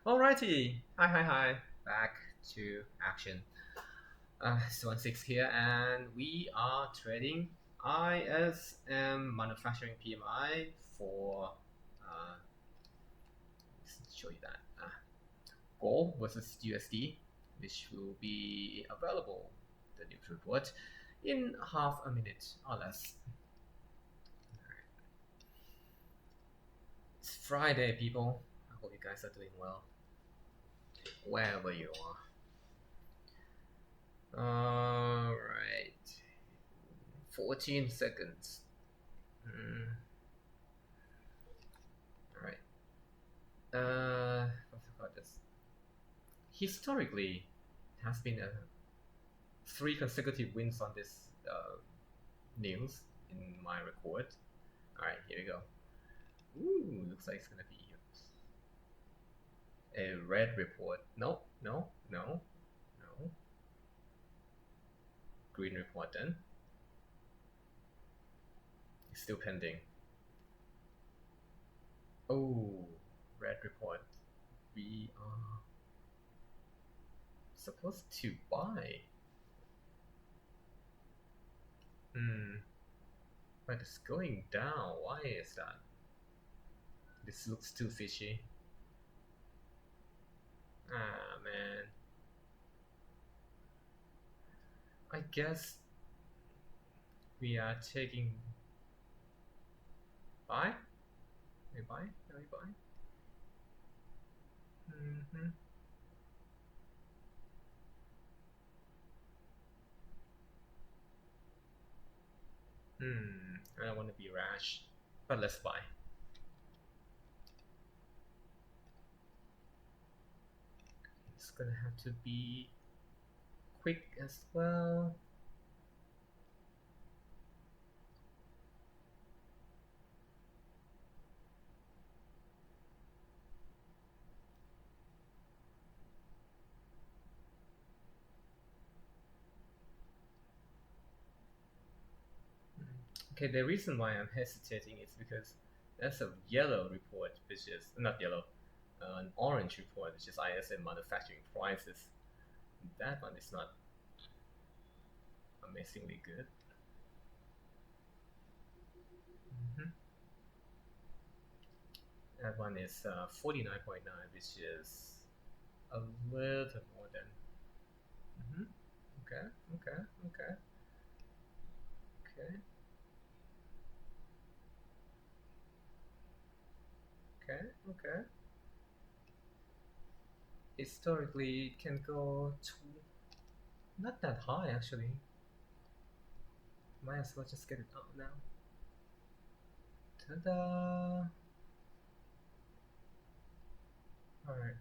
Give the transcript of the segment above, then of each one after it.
Alrighty, hi, back to action. It's 16 here, and we are trading ISM Manufacturing PMI for. Let's show you that. Gold versus USD, which will be available, the news report, in half a minute or less. It's Friday, people. I hope you guys are doing well, wherever you are. Alright. 14 seconds. Alright. What's about this? Historically, it has been 3 consecutive wins on this news in my record. Alright, here we go. Ooh, looks like it's gonna be a red report. No. Green report then. It's still pending. Oh, red report. We are supposed to buy. But it's going down. Why is that? This looks too fishy. Ah, man. I guess we are taking buy. Can we buy? Can we buy? I don't want to be rash, but let's buy. It's gonna have to be quick as well. Okay, the reason why I'm hesitating is because there's a yellow report, which is not yellow, an orange report, which is ISM manufacturing prices. That one is not amazingly good. That one is 49.9, which is a little more than. Okay. Historically, it can go to not that high actually. Might as well just get it out now. Ta-da! Alright,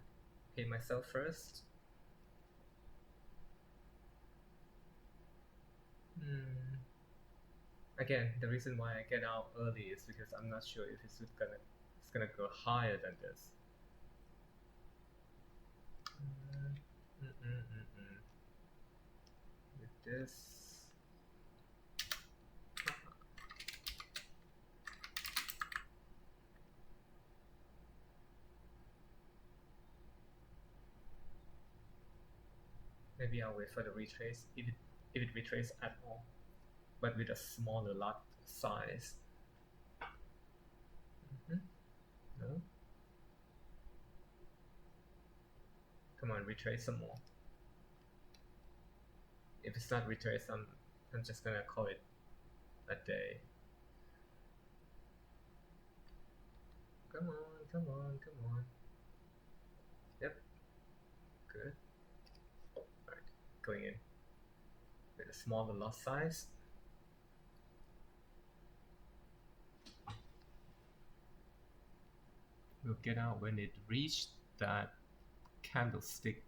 pay myself first. Again, the reason why I get out early is because I'm not sure if it's gonna go higher than this. With this. Maybe I'll wait for the retrace, if it retraces at all, but with a smaller lot size. No? Come on, retrace some more. If it's not retraced, I'm just gonna call it a day. Come on. Yep. Good. Alright, going in with a smaller lot size. We'll get out when it reached that candlestick.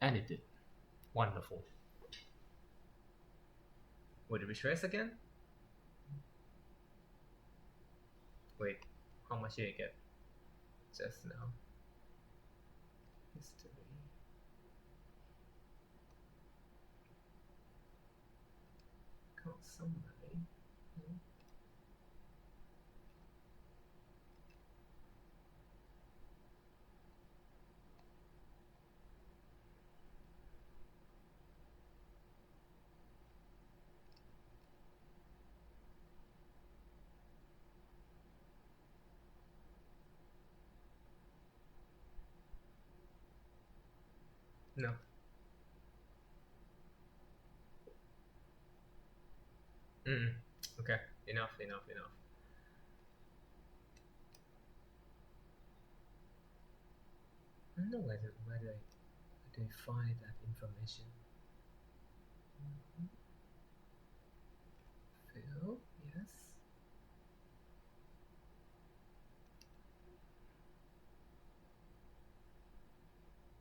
And it did. Wonderful. Would it retrace again? Wait, how much did I get just now? History. Count summary. No. Okay. Enough. I don't know where do I find that information. Phil, yes.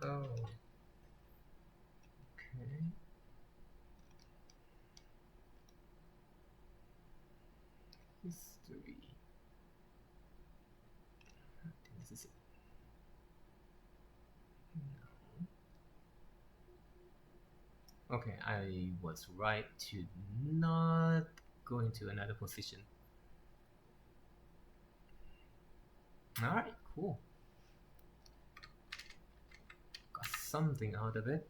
Oh. Okay. History. I think this is it. No. Okay, I was right to not go into another position. Alright, cool. Got something out of it.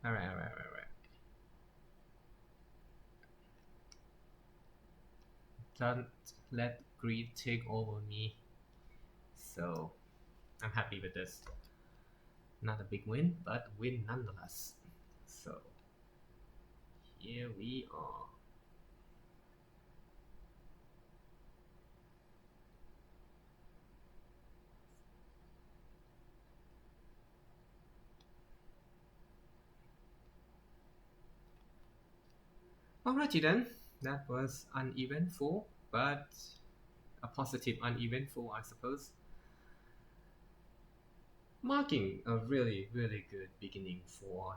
Alright. Don't let greed take over me. So I'm happy with this. Not a big win, but win nonetheless. So here we are. Alrighty then, that was uneventful, but a positive uneventful, I suppose. Marking a really good beginning for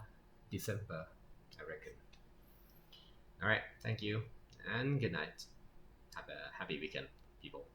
December, I reckon. Alright, thank you, and good night. Have a happy weekend, people.